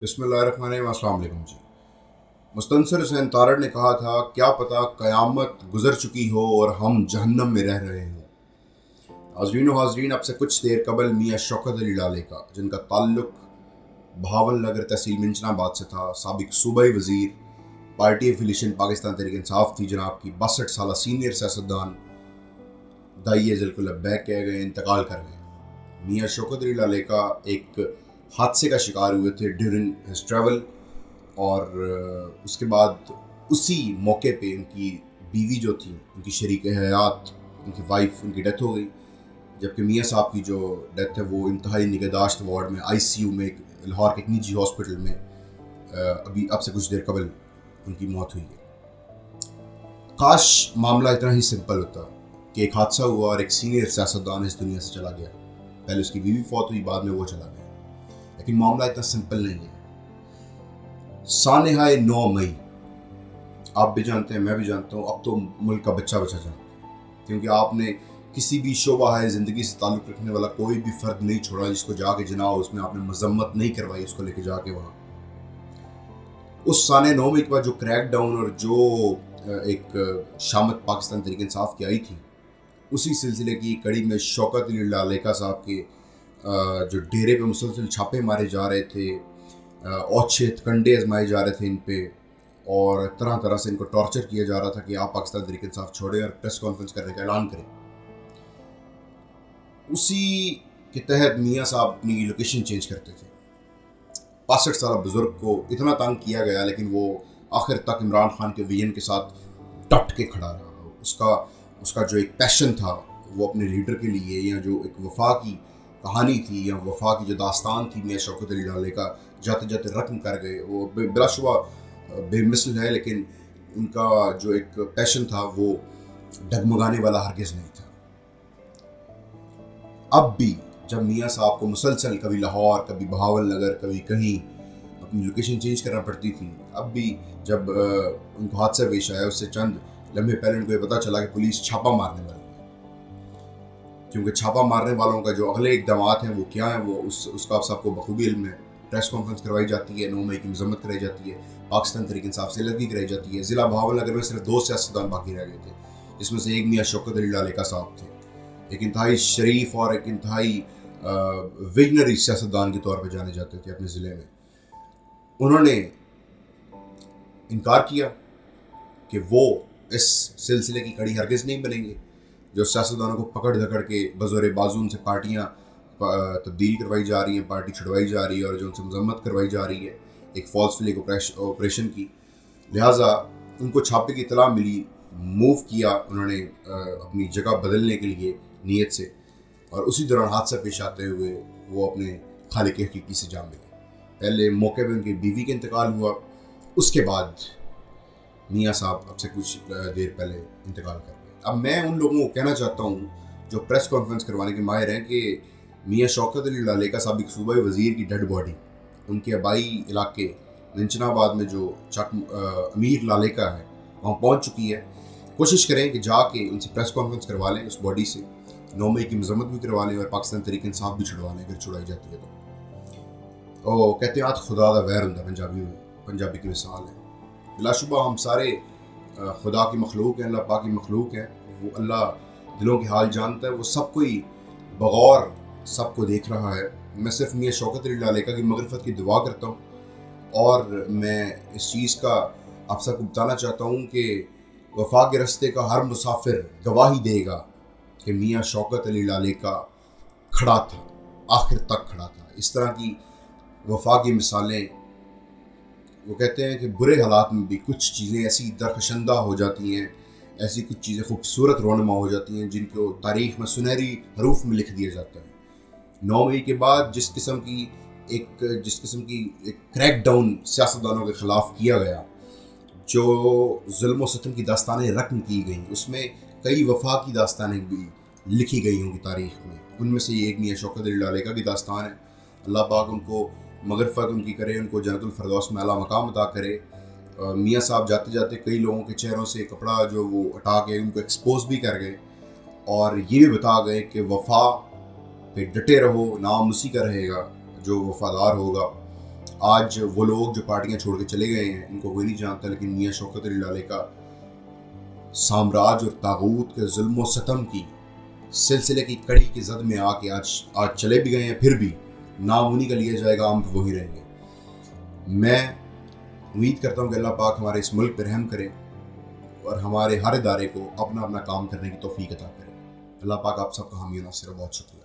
बिस्मिल्लाहिर्रहमानिर्रहीम। अस्सलाम वालेकुम जी। मुस्तनसिर हुसैन तारड़ ने कहा था, क्या पता क़यामत गुजर चुकी हो और हम जहन्नम में रह रहे हों। हाज़रीन व हाज़रीन, अब से कुछ देर कबल मियाँ शौकत अली लाले का, जिनका ताल्लुक बहावल नगर तहसील मिंचनाबाद से था, साबिक सूबाई वज़ीर, पार्टी एफिलिएशन पाकिस्तान तहरीक इंसाफ थी, जनाब की 62 साल सीनियर सियासतदान दाइए ज़िलकुल बैक कह गए, इंतकाल कर गए। मियाँ शौकत अली लाले का एक हादसे का शिकार हुए थे ड्यूरिंग हिज ट्रैवल, और उसके बाद उसी मौके पे उनकी बीवी जो थी, उनकी शरीक हयात, उनकी वाइफ, उनकी डेथ हो गई। जबकि मियाँ साहब की जो डेथ है वो इंतहाई निगहदाश्त वार्ड में ICU में लाहौर के एक निजी हॉस्पिटल में अभी अब से कुछ देर कबल उनकी मौत हुई है। काश मामला इतना ही सिंपल होता कि एक हादसा हुआ और एक सीनियर सियासतदान इस दुनिया से चला गया। पहले उसकी बीवी फौत हुई, बाद में वो चला गया। लेकिन मामला इतना सिंपल नहीं है। सानहाए 9 मई, आप भी जानते हैं, मैं भी जानता हूँ, अब तो मुल्क का बच्चा बच्चा जानता है, क्योंकि आपने किसी भी शोबा है ज़िंदगी से ताल्लुक़ रखने वाला कोई भी फ़र्द नहीं छोड़ा जिसको जाके जना हो, उसमें आपने मजम्मत नहीं करवाई उसको लेके जाके वहाँ। उस साने 9 मई के बाद जो क्रैक डाउन और जो एक शामत पाकिस्तान तहरीक इंसाफ की आई थी, उसी सिलसिले की कड़ी में शौकत अली लालेका साहब के जो डेरे पे मुसलसल छापे मारे जा रहे थे, औच्छित कंडे आजमाए जा रहे थे इन पे, और तरह तरह से इनको टॉर्चर किया जा रहा था कि आप पाकिस्तान तहरीक इंसाफ छोड़ें और प्रेस कॉन्फ्रेंस करने का ऐलान करें। उसी के तहत मियाँ साहब अपनी लोकेशन चेंज करते थे। 65 साल बुजुर्ग को इतना तंग किया गया, लेकिन वो आखिर तक इमरान खान के विजन के साथ डट के खड़ा रहा। उसका जो एक पैशन था वो अपने लीडर के लिए, या जो एक वफा की कहानी थी या वफा की जो दास्तान थी मियाँ शौकत अली लाले का, जाते जाते रकम कर गए। वो बिलाशुबा बेमिसल है, लेकिन उनका जो एक पैशन था वो डगमगाने वाला हरगिज़ नहीं था। अब भी जब मियाँ साहब को मुसलसल कभी लाहौर, कभी बहावल नगर, कभी कहीं अपनी लोकेशन चेंज करना पड़ती थी, अब भी जब उनको हादसा पेश आया, उससे चंद लम्हे पहले उनको ये पता चला कि पुलिस छापा मारने वाली है, क्योंकि छापा मारने वालों का जो अगले इक़दामात हैं वो क्या है, वो उसका आप सबको बखूबी इल्म है। प्रेस कॉन्फ्रेंस करवाई जाती है, 9 मई की मजम्मत कराई जाती है, पाकिस्तान तहरीक इंसाफ से लगी कराई जाती है। ज़िला बहावल नगर में सिर्फ 2 सियासतदान बाकी रह गए थे, जिसमें से एक मियाँ शौकत अली लालेका साहब थे, एक इंतहाई शरीफ और एक इंतहाई विजनरी सियासतदान के तौर पर जाने जाते थे अपने ज़िले में। उन्होंने इनकार किया कि वो इस सिलसिले की कड़ी हरगिज़ नहीं बनेंगे। जो सियासतदानों को पकड़ धकड़ के बज़ोर बाजू उनसे पार्टियाँ तब्दील करवाई जा रही हैं, पार्टी छुड़वाई जा रही है, और जो उनसे मजम्मत करवाई जा रही है एक फॉल्स फ्लैग ऑपरेशन की, लिहाजा उनको छापे की इतला मिली, मूव किया उन्होंने अपनी जगह बदलने के लिए नीयत से, और उसी दौरान हादसा पेश आते हुए वो अपने खालिक हकीकी से जा मिले। पहले मौके पे उनकी बीवी का इंतकाल हुआ, उसके बाद मियाँ साहब अब से कुछ देर पहले इंतकाल कर गए। अब मैं उन लोगों को कहना चाहता हूँ जो प्रेस कॉन्फ्रेंस करवाने के माहिर हैं कि मियाँ शौकत अली लालेका साबिक सूबाई वज़ीर की डेड बॉडी उनके आबाई इलाके मिंचनाबाद में जो अमीर लालेका है वहाँ पहुँच चुकी है। कोशिश करें कि जाके उनसे प्रेस कॉन्फ्रेंस करवा लें उस बॉडी से, 9 मई की मजम्मत भी करवा लें और पाकिस्तान तहरीक इंसाफ भी छुड़वा लें अगर छुड़ाई जाती है तो। कहते हैं आज खुदा दा वैर होंदा, पंजाबी की मिसाल है। बिलाशुबा हम सारे खुदा की मखलूक हैं, अल्लाह पाक की मखलूक है। वो अल्लाह दिलों के हाल जानता है, वो सब कोई बगौर सबको देख रहा है। मैं सिर्फ मियाँ शौकत अली लालेका की मगरफत की दुआ करता हूँ, और मैं इस चीज़ का आप सबको बताना चाहता हूँ कि वफा के रस्ते का हर मुसाफिर गवाही देगा कि मियाँ शौकत अली लालेका खड़ा था, आखिर तक खड़ा था। इस तरह की वफा की मिसालें, वो कहते हैं कि बुरे हालात में भी कुछ चीज़ें ऐसी दरखशंदा हो जाती हैं, ऐसी कुछ चीज़ें खूबसूरत रोनमा हो जाती हैं जिनको तारीख़ में सुनहरी हरूफ में लिख दिया जाता है। 9 मई के बाद जिस किस्म की एक क्रैक डाउन सियासतदानों के ख़िलाफ़ किया गया, जो जुल्म व सितम की दास्तानें रकम की गई, उसमें कई वफा की दास्तानें भी लिखी गई होंगी तारीख़ में। उनमें से एक मियाँ शौकत अली लालेका की दास्तान है। अल्लाह पाक उनको मगरफ़त उनकी करे, उनको जन्नतुल फ़िरदौस में आला मकाम अता करे। मियाँ साहब जाते जाते कई लोगों के चेहरों से कपड़ा जो वो हटा के उनको एक्सपोज भी कर गए, और ये भी बता गए कि वफा पे डटे रहो, नाम उसी का रहेगा जो वफादार होगा। آج وہ لوگ جو پارٹیاں چھوڑ کے چلے گئے ہیں ان کو کوئی نہیں جانتا، لیکن میاں شوکت علی لالے کا سامراج اور طاغوت کے ظلم و ستم کی سلسلے کی کڑی کی زد میں آ کے آج چلے بھی گئے ہیں، پھر بھی نام انہی کا لیا جائے گا، ہم وہی رہیں گے۔ میں امید کرتا ہوں کہ اللہ پاک ہمارے اس ملک پہ رحم کرے اور ہمارے ہر ادارے کو اپنا اپنا کام کرنے کی توفیق عطا کرے۔ اللہ پاک آپ سب کا حامی و ناصر ہے۔ بہت شکریہ۔